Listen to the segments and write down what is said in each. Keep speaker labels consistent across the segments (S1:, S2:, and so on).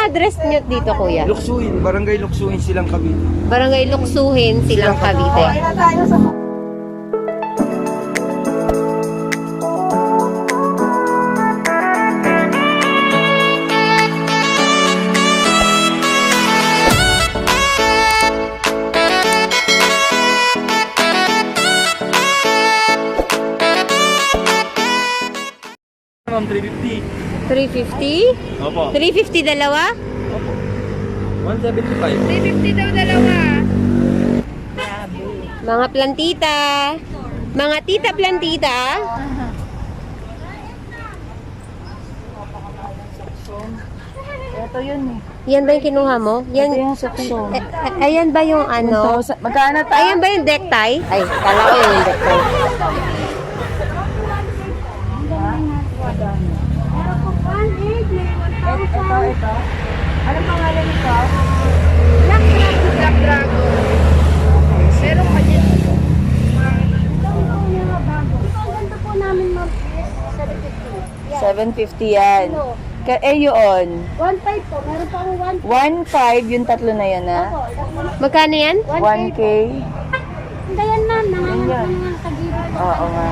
S1: address niyo dito, kuya?
S2: Luksuin, Barangay Luksuin, Silang Cavite.
S1: Barangay Luksuhin, Silang Cavite.
S2: Ma'am, 350.
S1: 350?
S2: Opo.
S1: 350 dalawa?
S2: Opo. 175.
S1: 350 daw dalawa. Mga plantita. Mga tita plantita.
S3: Ito yun eh.
S1: Yan ba yung kinuha mo? Yan,
S3: Ito yung suksong.
S1: ayan ba yung ano?
S3: Magkano tayo?
S1: Ayan ba yung deck tie? Ay, kala ko yung deck tie.
S3: Ito. Anong pangalan nito?
S1: Black Dragon. Meron pa dyan.
S4: Ganda po namin, ma'am, is
S3: 750 yan. Yun.
S4: 1.5 po. Meron pa akong
S3: 1.5 yung tatlo na yan ha.
S1: Magkano yan?
S3: 1K.
S4: Hindi yan, ma'am. Nanganganak ko ng tagilid po.
S3: Oo nga.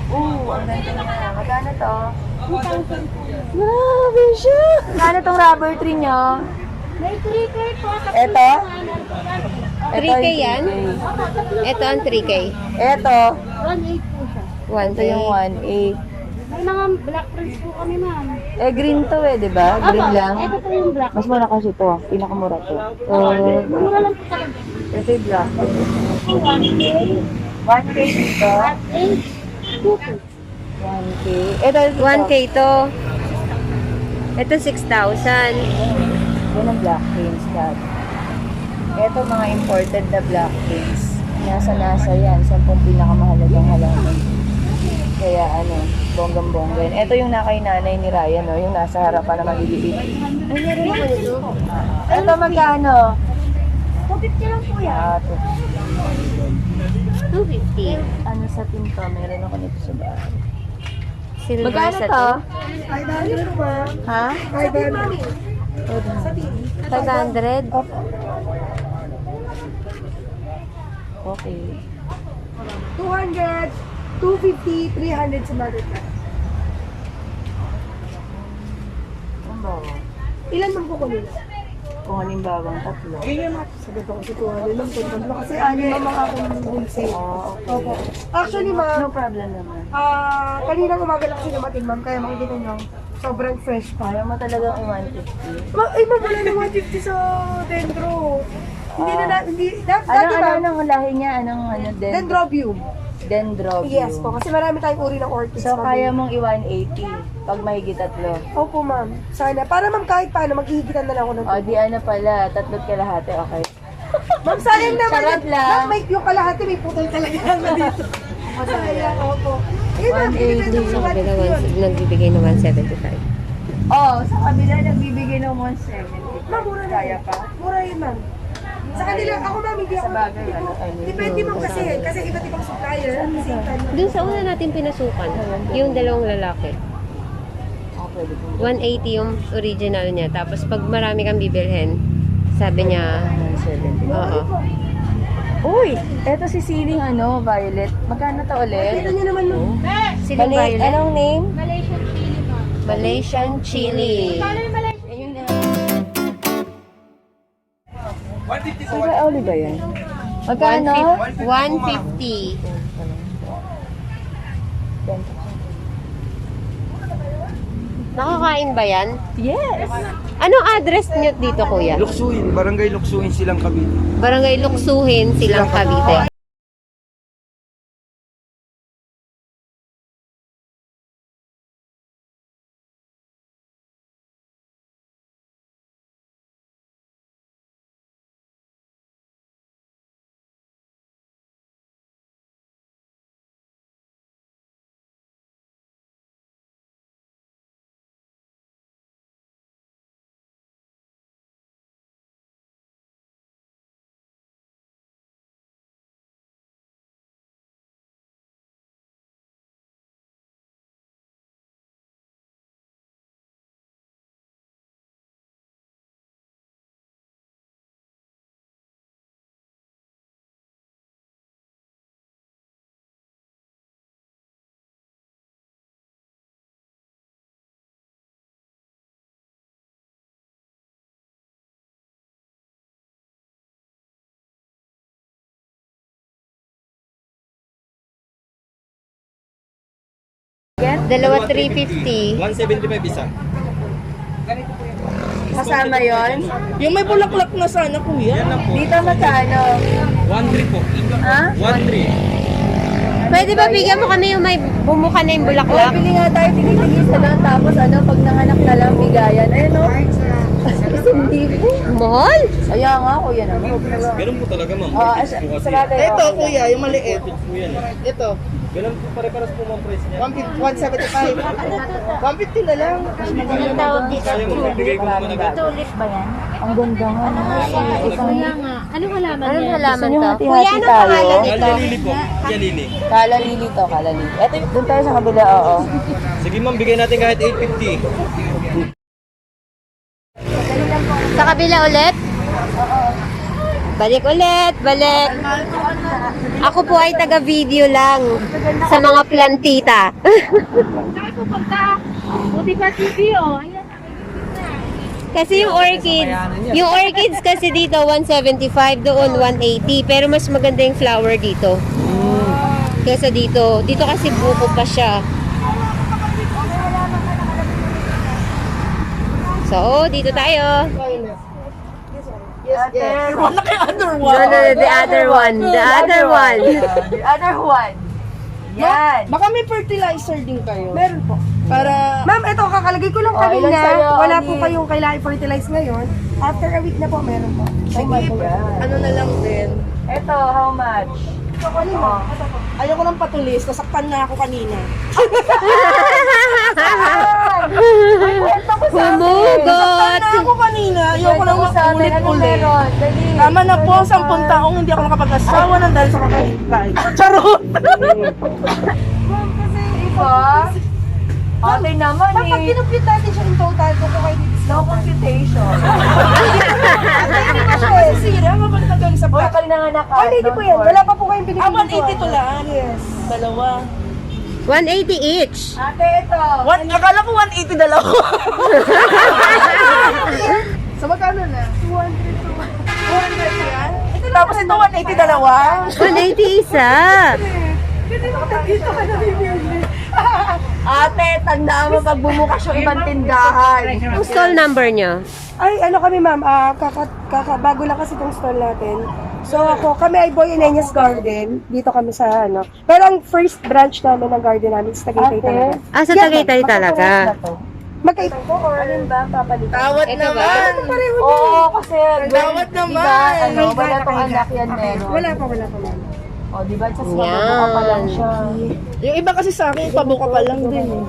S3: Ang ganda na. Magkano to?
S4: 2,000 po.
S3: Grabe siya. Magkano tong rubber tree nyo?
S4: May 3K po.
S3: Ito?
S1: 3K yan? Ito ang 3K.
S3: Ito.
S4: 1.8 po siya.
S3: Ito yung 1A.
S4: May mga black prints po kami, ma'am.
S3: Green to di ba? Green lang.
S4: Ito po yung black.
S3: Mas mura kasi ito. Pinakamura to.
S4: Mura lang po talaga.
S3: Ito yung black.
S4: 1K.
S3: 1K dito.
S4: 1.8. 2K.
S3: 1K. Ito
S1: 1K to. Ito 6,000.
S3: Yan ang black pins, Dad. Ito mga imported na black pins. Nasa yan. 10 pinakamahalagang halaman. Kaya bonggang-bongga yan. Ito yung nakay nanay ni Ryan, no? Yung nasa harapan na maliliit.
S1: Ay, meron ko nito.
S3: Ito magkano?
S4: 250 lang po yan.
S1: 250.
S3: Ano sa tinta? Meron ako nito sa bahay.
S1: Silver
S3: Magkano
S1: sa
S3: to?
S4: 500 po.
S3: Ha?
S1: 500.
S3: Okay.
S4: 200, 250, 300 sa mother class.
S3: Ang bawa.
S4: Ilan man po ko nila?
S3: Kung halimbawa, tatlo.
S4: Sagot ako si Tuhan. Ilan po tatlo kasi ano ang mga akong wholesale.
S3: Okay.
S4: Opo. Actually, ma'am,
S3: No problem naman.
S4: kaninang umaga lang kasi namatid, ma'am. Kaya makikita nyo, sobrang fresh pa.
S3: Kaya mo talagang i-150.
S4: Ay, ma'am, wala na 150 sa dendro. Hindi na, hindi, dati ma'am,
S3: Anong lahi niya?
S4: dendrobium.
S3: Dendrobium.
S4: Yes po, kasi marami tayong uri ng orchids.
S3: So,
S4: ma'am.
S3: kaya mong i-180 pag mahigit tatlo.
S4: Opo, ma'am. Sana. Para ma'am, kahit paano, maghihigitan na lang ako ng
S3: O, di pala. Tatlo't kalahati, okay.
S4: Ma'am, sayang naman.
S3: Charot lang.
S4: Ma'am, may, yung kalahati, may putol talaga na dito. Sayang, opo. Ayun, ma'am,
S3: 180.
S4: binibenta ko sa
S1: Sa kabila,
S4: 150.
S1: nagbibigay ng 175.
S3: Sa kabila, nagbibigay ng 170.
S4: Ma'am, mura na
S3: Kaya
S4: yun.
S3: pa?
S4: Mura yun, ma'am. Sa kanila, ako ma'am, hindi ako.
S3: Sa bagay,
S4: hindi ko-
S3: ano,
S4: Depende ma'am kasi iba't ibang supplier. Kasi
S1: Doon sa una natin pinasukan, yung dalawang lalaki.
S3: Pwede po.
S1: 180 yung original niya. Tapos pag marami kang bibilhin, sabi niya,
S3: 170.
S1: oo.
S3: Uy! Eto si Siling Violet. Magkano to ulit?
S4: kita nyo naman ma'am.
S1: Siling violet.
S3: Anong name?
S4: Malaysian chili ma'am.
S1: Malaysian chili.
S4: Kano yung Malaysian?
S3: Ayun na. Sira Oli ba yan? Magkano?
S1: 150. Nakakain ba yan?
S3: Yes!
S1: Anong address niyo dito, kuya?
S2: Luksuin, Barangay Luksuin, Silang Cavite.
S1: Barangay Luksuhin, Silang Cavite.
S3: Again?
S1: Dalawa 350.
S2: 175 isa.
S3: Kasama yon.
S4: Yung may bulaklak na sana, kuya.
S2: Yan lang po.
S3: Dito magkano?
S2: 1-3 po.
S3: Ha?
S2: 1-3.
S1: Pwede ba bigyan mo kami yung may bumuka na yung
S3: Oh,
S1: bulaklak?
S3: bili nga tayo, tigil-tigil sa doon. Tapos ano, pag nanganak na lang, bigayan. Ayun o. Hindi po.
S1: Mahal?
S3: Kaya nga, kuya naman.
S2: Ganun po talaga, ma'am.
S3: Oo,
S2: Orchids po kasi.
S3: sabagay.
S4: Ito,
S3: okay lang.
S4: kuya, yung maliit.
S2: Orchids po yan.
S4: Ito,
S2: Ganun po pare-paras po mga price niya.
S4: 175. 150 na lang.
S2: Kaya mo magbigay ko naman agad.
S3: Ang ganda nga.
S1: Anong halaman
S3: Anong
S1: yan?
S3: halaman
S1: Gusto nyo
S3: to?
S1: Kuya, ano pangalan nito?
S2: Kaya lili po. Kaya lili.
S3: Kala lili to, kala lili. Ito, doon tayo sa kabila, oo.
S2: Sige ma'am, bigay natin kahit 850.
S1: Sa kabila ulit? Balik ulit, balik. Ako po ay taga-video lang sa mga plantita.
S5: Buti pa TV, oh. Ayan.
S1: Kasi yung orchids kasi dito 175, doon 180. Pero mas maganda yung flower dito. Kesa dito. Dito kasi buko pa siya. So, dito tayo.
S3: Ate,
S4: Wala kay other
S1: No,
S4: one.
S1: no, the other one. The other one.
S3: the other one. Yan.
S4: Baka may fertilizer din kayo.
S6: Meron po.
S4: Para,
S6: Ma'am, ito, kakalagay ko lang
S3: Oh, ilan
S6: kanina.
S3: sa'yo,
S6: Wala
S3: Ani?
S6: po kayong kailangan i-fertilize ngayon. After a week na po, meron po.
S3: Oh my God.
S4: ano na lang din.
S3: Ito, how much? Oh.
S4: Ayoko ng patulis, nasaktan na ako kanina.
S3: Kwento ko sa amin.
S1: Humugot.
S4: Nasaktan na ako kanina, ayoko
S3: Kwento
S4: lang
S3: ko sa amin. Anong
S4: ulit-ulit.
S3: meron? Dali.
S4: Tama na po, 10 taong hindi ako nakapag-asawa ng dahil sa kakahintay. Charot!
S3: Diba? Ate naman
S6: Ma'am, pag
S3: eh.
S6: kinupit natin siya in total, kung po kayo dito
S3: No computation.
S4: Sira, mabalik na galing sa
S3: Uy,
S4: black.
S3: pag nanganak ka.
S6: 180 po yan. Wala pa po kayong binigay.
S4: 180 to lang.
S6: Yes.
S4: Dalawa.
S1: 180 each.
S3: Ate, ito.
S4: Akala ko 180 dalawa. So magkano na? 200 yan? Tapos ito 180 dalawa?
S1: 180 isa.
S3: Ate, tandaan mo pag bumukas yung ibang tindahan.
S1: Ang stall number nyo.
S6: Ay, ano kami ma'am, bago lang kasi itong stall natin. So kami ay Boy Eneñas Garden. Dito kami sa ano. Pero ang first branch namin ng garden namin is Tagaytay
S3: Ate,
S6: talaga.
S1: Ah, sa Tagaytay talaga.
S6: Magkaiba po or
S3: Alin ba ang papalitan?
S4: Tawad
S1: Ito ba?
S4: naman.
S6: pareho na.
S3: Oo, kasi
S4: Tawad
S3: diba,
S4: naman.
S3: ano, wala pang anak yan meron.
S6: Wala pa ma'am.
S3: O, diba, just
S1: Yan.
S3: mabubuka pa lang siya.
S4: Yung iba kasi sa akin, pabuka pa lang din.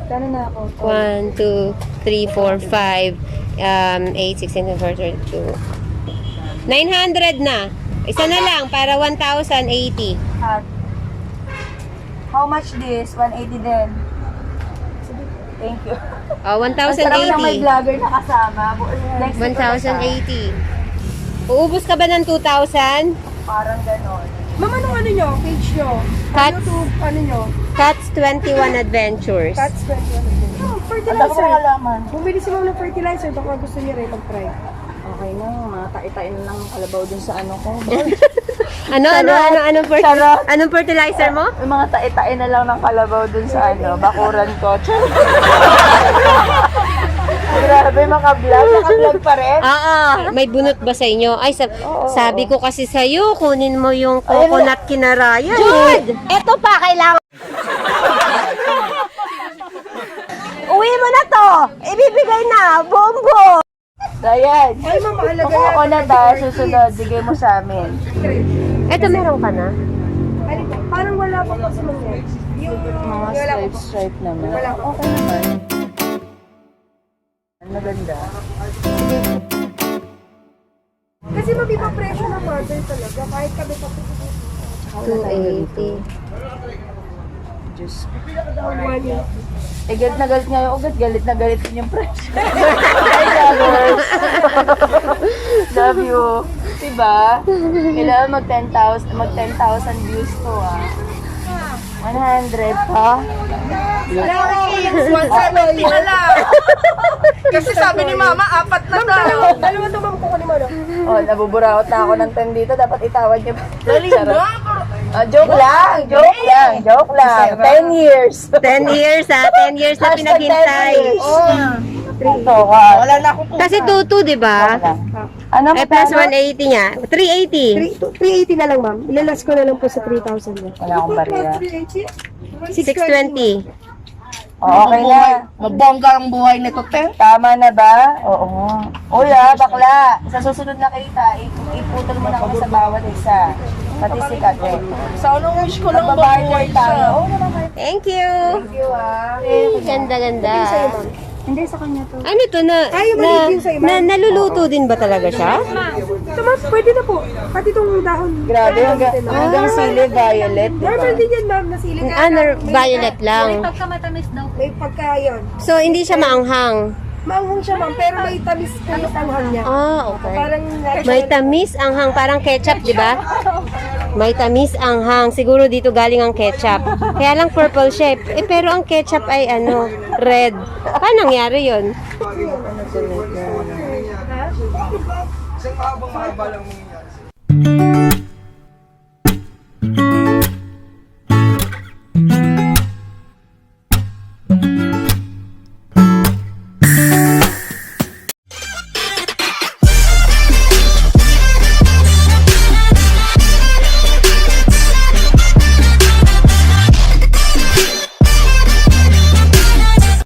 S3: Kano na ako?
S1: 1, 2, 3, 4, 5, 8, 16, 17, 22. 900 na. Isa na lang para 1,080.
S3: At, how much this? 180 din. Thank you.
S1: Oh,
S3: Ang sarap na may
S1: 1,080.
S3: vlogger na kasama. Next week ko na siya.
S1: 1,080. Uubos ka ba ng 2,000?
S3: Parang ganon.
S6: Ma'am, anong ano nyo? Page nyo?
S1: Cats.
S6: YouTube, ano nyo?
S1: Cats 21 Adventures.
S6: Cats 21. Oh,
S3: Ang dami ko
S6: fertilizer.
S3: nalaman.
S6: Bumili si ma'am ng fertilizer. Baka gusto niya rin mag-try.
S3: Okay na, mga taitain na ng kalabaw dun sa ano ko.
S1: Anong fertilizer mo?
S3: Yung mga taitain na lang ng kalabaw dun sa ano, bakuran ko. Grabe, maka-vlog pa rin.
S1: Oo. May bunot ba sa inyo? Ay, sabi ko kasi sa'yo, kunin mo yung coconut kinaraya. Jude! Eto pa, kailangan. Uwi mo na to! Ibibigay na! Bombo!
S3: Ayan.
S6: Ay, ma'am, mahalaga
S3: Kung ako na tayo, susunod, bigay mo sa amin.
S1: Eto, meron ka na?
S6: Ano po? Parang wala pa po si ma'am. Yung
S3: Mga stripe naman.
S6: Wala po.
S3: Okay naman. Maganda.
S6: Kasi mabipapresyo ng mother talaga. Kahit kami pa po.
S1: 280.
S3: Diyos.
S6: Money.
S3: Eh, galit na galit din yung presyo. Hi, lovers. Love you. Diba? Kailangan mag 10,000 views to, ah. 100 pa?
S4: 170 na lang. Kasi sabi ni Mama, 4 na daw.
S6: Dalawa to ma'am kukunin mo, no?
S3: Oh, nabuburaot na ako ng 10 dito. Dapat itawad niyo pa.
S4: Dali
S3: Charot.
S4: na.
S3: Joke lang. 10 years.
S1: 10 years ha, 10 years na
S3: Hashtag 10
S1: pinaghintay.
S3: years. Ito,
S4: Wala na akong
S1: Kasi 2-2, di ba?
S3: Ano
S1: Eh, plus 180 niya. 380.
S6: 380 na lang, ma'am. Ilalas ko na lang po sa 3,000 na.
S3: Wala akong bariya.
S1: 620.
S3: Okay na.
S4: mabongga ang buhay nito, te.
S3: Tama na ba? Oo. Uy bakla. Sa susunod na kita, iputol mo na kami sa bawat isa. Pati si Kate.
S4: Sa unang wish ko lang
S3: Magbabayad
S4: mabuhay
S3: tayo.
S4: siya.
S3: Oo naman kayo.
S1: Thank you.
S3: Thank you
S1: Ganda-ganda.
S6: Hindi, sa kanya to.
S1: Ano to na,
S6: Ay, yung maliit yun sa'yo, ma'am.
S1: naluluto din ba talaga siya?
S6: Ito, ma'am, pwede na po. Pati itong dahon.
S3: Grabe, hanggang sili violet.
S6: Normal din yan, ma'am, nasili ka.
S1: Violet lang.
S5: Pagka matamis daw.
S6: May pagka yun.
S1: So, hindi siya maanghang.
S6: Maanghang siya, ma'am, pero may tamis po yung anghang niya.
S1: Ah, okay.
S6: Parang
S1: May tamis anghang, parang ketchup, di ba? May tamis anghang. Siguro dito galing ang ketchup. Kaya lang purple siya. Eh, pero ang ketchup ay red. Paano nangyari yun?
S2: Isang mahabang mahaba lang